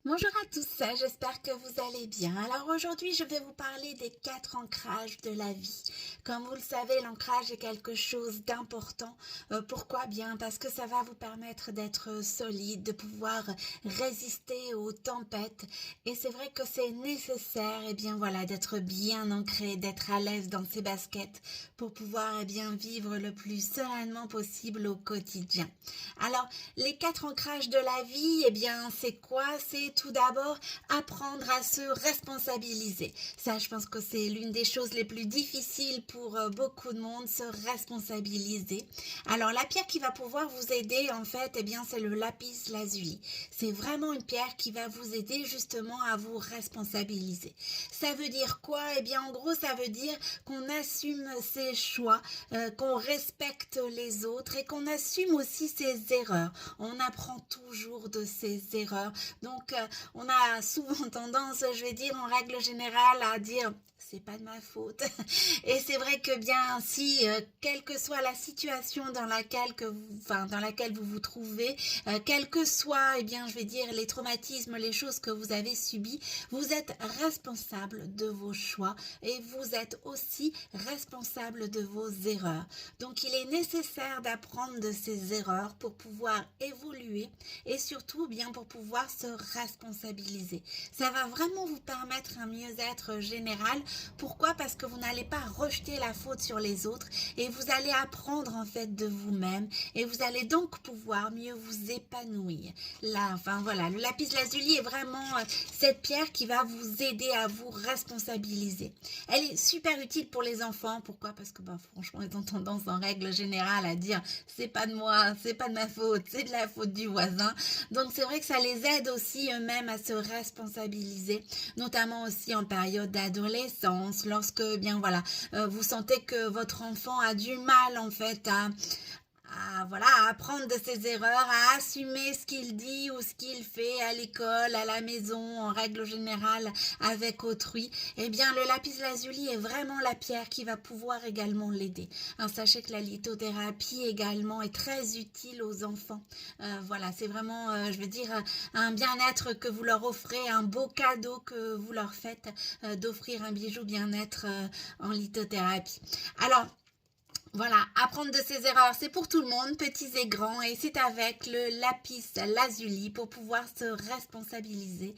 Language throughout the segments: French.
Bonjour à tous, j'espère que vous allez bien. Alors aujourd'hui, je vais vous parler des 4 ancrages de la vie. Comme vous le savez, l'ancrage est quelque chose d'important. Pourquoi bien? Parce que ça va vous permettre d'être solide, de pouvoir résister aux tempêtes. Et c'est vrai que c'est nécessaire, bien voilà, d'être bien ancré, d'être à l'aise dans ses baskets pour pouvoir bien vivre le plus sereinement possible au quotidien. Alors, les 4 ancrages de la vie, bien c'est quoi? C'est tout d'abord apprendre à se responsabiliser. Ça, je pense que c'est l'une des choses les plus difficiles pour beaucoup de monde, se responsabiliser. Alors, la pierre qui va pouvoir vous aider, en fait, bien, c'est le lapis lazuli. C'est vraiment une pierre qui va vous aider justement à vous responsabiliser. Ça veut dire quoi? Bien, en gros, ça veut dire qu'on assume ses choix, qu'on respecte les autres et qu'on assume aussi ses erreurs. On apprend toujours de ses erreurs. Donc, on a souvent tendance, je vais dire en règle générale, à dire c'est pas de ma faute. Et c'est vrai que bien si, quelle que soit la situation dans laquelle vous vous trouvez, quels que soient, bien, je vais dire, les traumatismes, les choses que vous avez subies, vous êtes responsable de vos choix et vous êtes aussi responsable de vos erreurs. Donc, il est nécessaire d'apprendre de ces erreurs pour pouvoir évoluer et surtout bien pour pouvoir se responsabiliser. Ça va vraiment vous permettre un mieux-être général. Pourquoi? Parce que vous n'allez pas rejeter la faute sur les autres et vous allez apprendre en fait de vous-même et vous allez donc pouvoir mieux vous épanouir. Là, enfin voilà, le lapis lazuli est vraiment cette pierre qui va vous aider à vous responsabiliser. Elle est super utile pour les enfants. Pourquoi? Parce que franchement, ils ont tendance en règle générale à dire c'est pas de moi, c'est pas de ma faute, c'est de la faute du voisin. Donc c'est vrai que ça les aide aussi eux-mêmes à se responsabiliser, notamment aussi en période d'adolescence, lorsque bien voilà, vous sentez que votre enfant a du mal en fait à apprendre de ses erreurs, à assumer ce qu'il dit ou ce qu'il fait à l'école, à la maison, en règle générale avec autrui, bien le lapis lazuli est vraiment la pierre qui va pouvoir également l'aider. Alors, sachez que la lithothérapie également est très utile aux enfants. Voilà, c'est vraiment, je veux dire, un bien-être que vous leur offrez, un beau cadeau que vous leur faites, d'offrir un bijou bien-être en lithothérapie. Alors, voilà, apprendre de ses erreurs, c'est pour tout le monde, petits et grands, et c'est avec le lapis lazuli pour pouvoir se responsabiliser,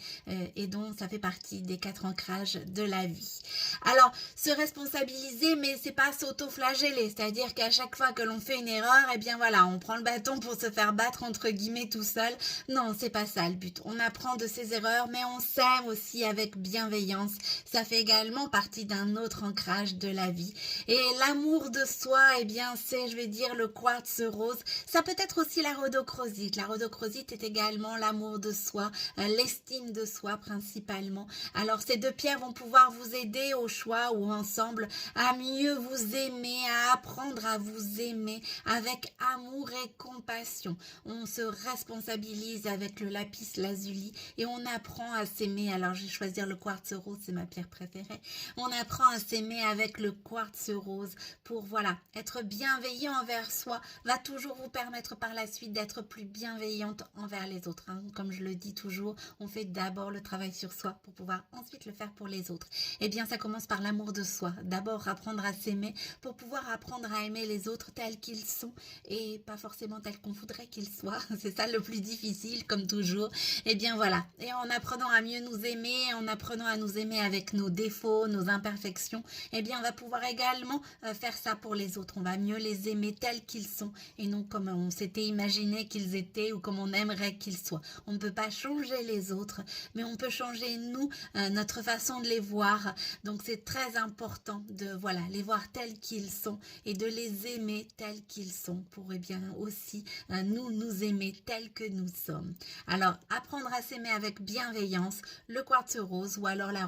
et donc ça fait partie des 4 ancrages de la vie. Alors, se responsabiliser, mais c'est pas s'auto-flageller, c'est-à-dire qu'à chaque fois que l'on fait une erreur, bien voilà, on prend le bâton pour se faire battre entre guillemets tout seul. Non, c'est pas ça le but. On apprend de ses erreurs, mais on s'aime aussi avec bienveillance. Ça fait également partie d'un autre ancrage de la vie. Et l'amour de soi, bien, c'est, je vais dire, le quartz rose. Ça peut être aussi la rhodochrosite. La rhodochrosite est également l'amour de soi, l'estime de soi principalement. Alors, ces 2 pierres vont pouvoir vous aider au choix ou ensemble à mieux vous aimer, à apprendre à vous aimer avec amour et compassion. On se responsabilise avec le lapis lazuli et on apprend à s'aimer. Alors, je vais choisir le quartz rose, c'est ma pierre préférée. On apprend à s'aimer avec le quartz rose pour, voilà, être bienveillant envers soi va toujours vous permettre par la suite d'être plus bienveillante envers les autres. Comme je le dis toujours, on fait d'abord le travail sur soi pour pouvoir ensuite le faire pour les autres. Bien, ça commence par l'amour de soi. D'abord, apprendre à s'aimer pour pouvoir apprendre à aimer les autres tels qu'ils sont et pas forcément tels qu'on voudrait qu'ils soient. C'est ça le plus difficile, comme toujours. Bien, voilà. Et en apprenant à mieux nous aimer, en apprenant à nous aimer avec nos défauts, nos imperfections, bien, on va pouvoir également faire ça pour les autres. On va mieux les aimer tels qu'ils sont et non comme on s'était imaginé qu'ils étaient ou comme on aimerait qu'ils soient. On ne peut pas changer les autres, mais on peut changer nous, notre façon de les voir. Donc c'est très important de voilà les voir tels qu'ils sont et de les aimer tels qu'ils sont pour bien aussi nous aimer tels que nous sommes. Alors apprendre à s'aimer avec bienveillance, le quartz rose ou alors la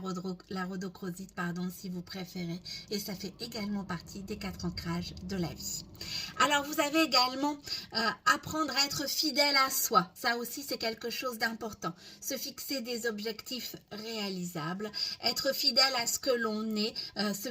rhodochrosite, pardon, si vous préférez. Et ça fait également partie des 4 ancrages ancrages de la vie. Alors vous avez également apprendre à être fidèle à soi. Ça aussi c'est quelque chose d'important. Se fixer des objectifs réalisables, être fidèle à ce que l'on est,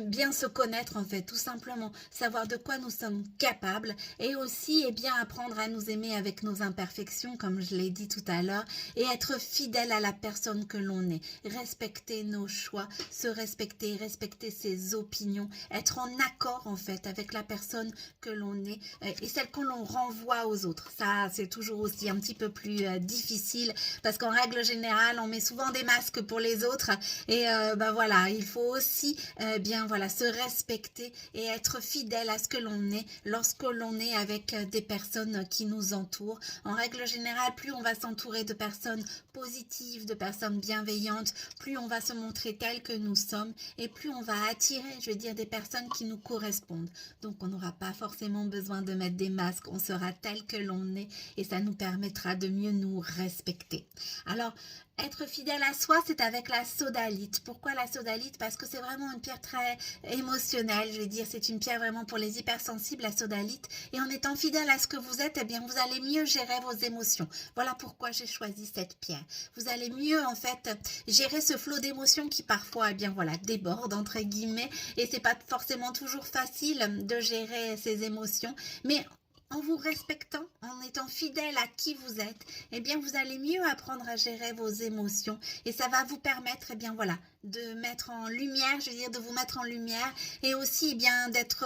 bien se connaître en fait, tout simplement. Savoir de quoi nous sommes capables et aussi bien apprendre à nous aimer avec nos imperfections comme je l'ai dit tout à l'heure et être fidèle à la personne que l'on est. Respecter nos choix, se respecter, respecter ses opinions, être en accord en fait avec la personne que l'on est et celle qu'on l'on renvoie aux autres. Ça, c'est toujours aussi un petit peu plus difficile parce qu'en règle générale, on met souvent des masques pour les autres et voilà, il faut aussi bien voilà se respecter et être fidèle à ce que l'on est lorsque l'on est avec des personnes qui nous entourent. En règle générale, plus on va s'entourer de personnes positives, de personnes bienveillantes, plus on va se montrer tel que nous sommes et plus on va attirer, je veux dire, des personnes qui nous correspondent. Donc on n'aura pas forcément besoin de mettre des masques, on sera tel que l'on est et ça nous permettra de mieux nous respecter. Alors, être fidèle à soi, c'est avec la sodalite. Pourquoi la sodalite? Parce que c'est vraiment une pierre très émotionnelle, je veux dire, c'est une pierre vraiment pour les hypersensibles, la sodalite. Et en étant fidèle à ce que vous êtes, eh bien, vous allez mieux gérer vos émotions. Voilà pourquoi j'ai choisi cette pierre. Vous allez mieux, en fait, gérer ce flot d'émotions qui parfois, eh bien, voilà, déborde, entre guillemets. Et c'est pas forcément toujours facile de gérer ces émotions. Mais en vous respectant, en étant fidèle à qui vous êtes, eh bien vous allez mieux apprendre à gérer vos émotions et ça va vous permettre, eh bien voilà, de mettre en lumière, je veux dire de vous mettre en lumière et aussi eh bien d'être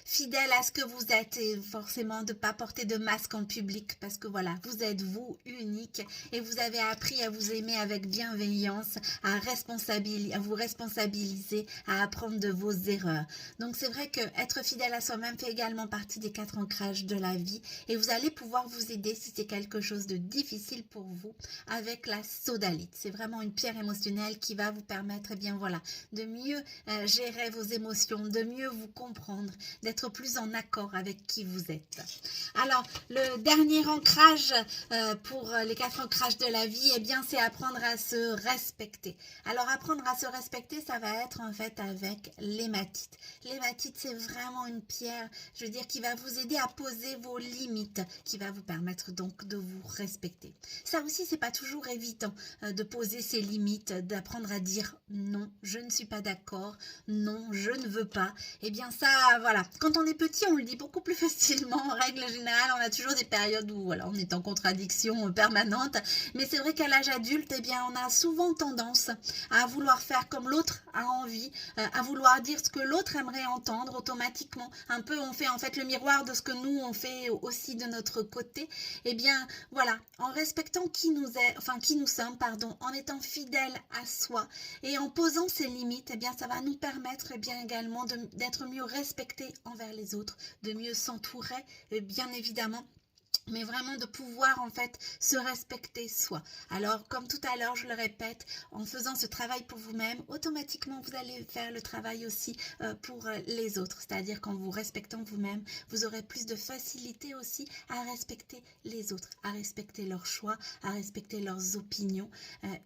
fidèle à ce que vous êtes et forcément de ne pas porter de masque en public parce que voilà, vous êtes vous unique et vous avez appris à vous aimer avec bienveillance, à vous responsabiliser, à apprendre de vos erreurs. Donc c'est vrai que être fidèle à soi-même fait également partie des 4 ancrages de la vie et vous allez pouvoir vous aider si c'est quelque chose de difficile pour vous avec la sodalite. C'est vraiment une pierre émotionnelle qui va vous permettre eh bien voilà, de mieux gérer vos émotions, de mieux vous comprendre, d'être plus en accord avec qui vous êtes. Alors, le dernier ancrage pour les 4 ancrages de la vie, eh bien, c'est apprendre à se respecter. Alors, apprendre à se respecter, ça va être en fait avec l'hématite. L'hématite, c'est vraiment une pierre, je veux dire, qui va vous aider à poser vos limites, qui va vous permettre donc de vous respecter. Ça aussi, c'est pas toujours évident de poser ses limites, d'apprendre à dire non, je ne suis pas d'accord, non, je ne veux pas. Eh bien ça, voilà, quand on est petit, on le dit beaucoup plus facilement. En règle générale, on a toujours des périodes où voilà, on est en contradiction permanente. Mais c'est vrai qu'à l'âge adulte, eh bien, on a souvent tendance à vouloir faire comme l'autre a envie, à vouloir dire ce que l'autre aimerait entendre automatiquement. Un peu, on fait en fait le miroir de ce que nous, on fait aussi de notre côté. Eh bien, voilà, en respectant qui nous sommes, en étant fidèles à soi et en posant ses limites, eh bien, ça va nous permettre eh bien, également d'être mieux respectés envers les autres, de mieux s'entourer, bien évidemment, mais vraiment de pouvoir en fait se respecter soi. Alors comme tout à l'heure je le répète, en faisant ce travail pour vous-même, automatiquement vous allez faire le travail aussi pour les autres, c'est-à-dire qu'en vous respectant vous-même, vous aurez plus de facilité aussi à respecter les autres, à respecter leurs choix, à respecter leurs opinions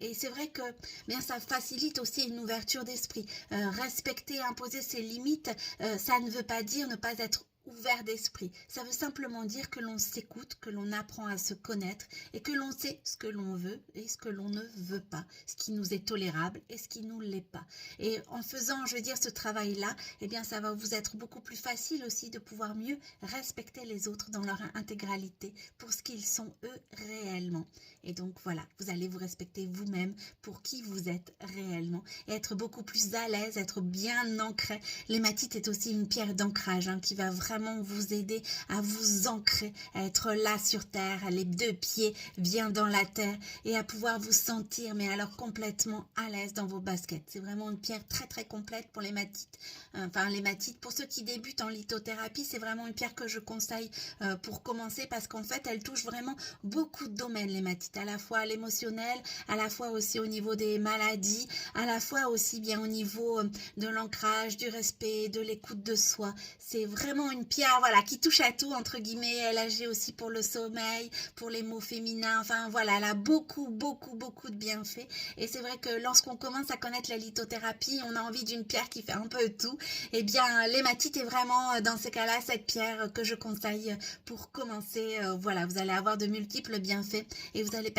et c'est vrai que bien ça facilite aussi une ouverture d'esprit. Respecter, imposer ses limites, ça ne veut pas dire ne pas être ouvert d'esprit. Ça veut simplement dire que l'on s'écoute, que l'on apprend à se connaître et que l'on sait ce que l'on veut et ce que l'on ne veut pas, ce qui nous est tolérable et ce qui nous l'est pas. Et en faisant, je veux dire, ce travail-là, eh bien, ça va vous être beaucoup plus facile aussi de pouvoir mieux respecter les autres dans leur intégralité pour ce qu'ils sont eux réellement. Et donc voilà, vous allez vous respecter vous-même pour qui vous êtes réellement et être beaucoup plus à l'aise, être bien ancré. L'hématite est aussi une pierre d'ancrage qui va vraiment vous aider à vous ancrer, à être là sur terre, les 2 pieds bien dans la terre et à pouvoir vous sentir, mais alors complètement à l'aise dans vos baskets. C'est vraiment une pierre très très complète pour l'hématite. Enfin l'hématite, pour ceux qui débutent en lithothérapie, c'est vraiment une pierre que je conseille pour commencer parce qu'en fait elle touche vraiment beaucoup de domaines, l'hématite, à la fois l'émotionnel, à la fois aussi au niveau des maladies, à la fois aussi bien au niveau de l'ancrage, du respect, de l'écoute de soi. C'est vraiment une une pierre, voilà, qui touche à tout, entre guillemets. Elle agit aussi pour le sommeil, pour les maux féminins. Enfin, voilà, elle a beaucoup de bienfaits. Et c'est vrai que lorsqu'on commence à connaître la lithothérapie, on a envie d'une pierre qui fait un peu tout. Eh bien, l'hématite est vraiment, dans ces cas-là, cette pierre que je conseille pour commencer. Voilà, vous allez avoir de multiples bienfaits et vous allez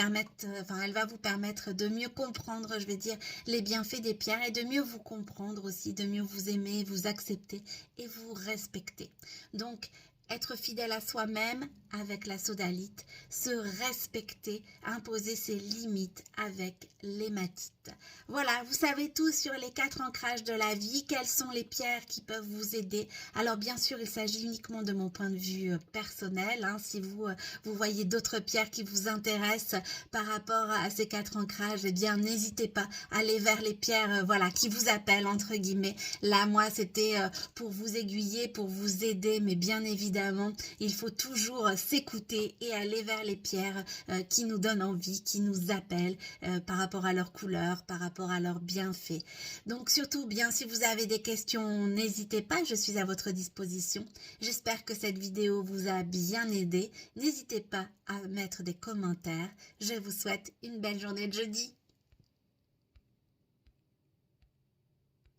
elle va vous permettre de mieux comprendre, je vais dire, les bienfaits des pierres et de mieux vous comprendre aussi, de mieux vous aimer, vous accepter et vous respecter. Donc, être fidèle à soi-même avec la sodalite, se respecter, imposer ses limites avec l'hématite. Voilà, vous savez tout sur les 4 ancrages de la vie, quelles sont les pierres qui peuvent vous aider. Alors bien sûr, il s'agit uniquement de mon point de vue personnel. Si vous voyez d'autres pierres qui vous intéressent par rapport à ces 4 ancrages, eh bien n'hésitez pas à aller vers les pierres qui vous appellent entre guillemets. Là, moi, c'était pour vous aiguiller, pour vous aider, mais bien évidemment, il faut toujours s'écouter et aller vers les pierres qui nous donnent envie, qui nous appellent par rapport à leur couleur, par rapport à leurs bienfaits. Donc surtout, bien, si vous avez des questions, n'hésitez pas, je suis à votre disposition. J'espère que cette vidéo vous a bien aidé. N'hésitez pas à mettre des commentaires. Je vous souhaite une belle journée de jeudi.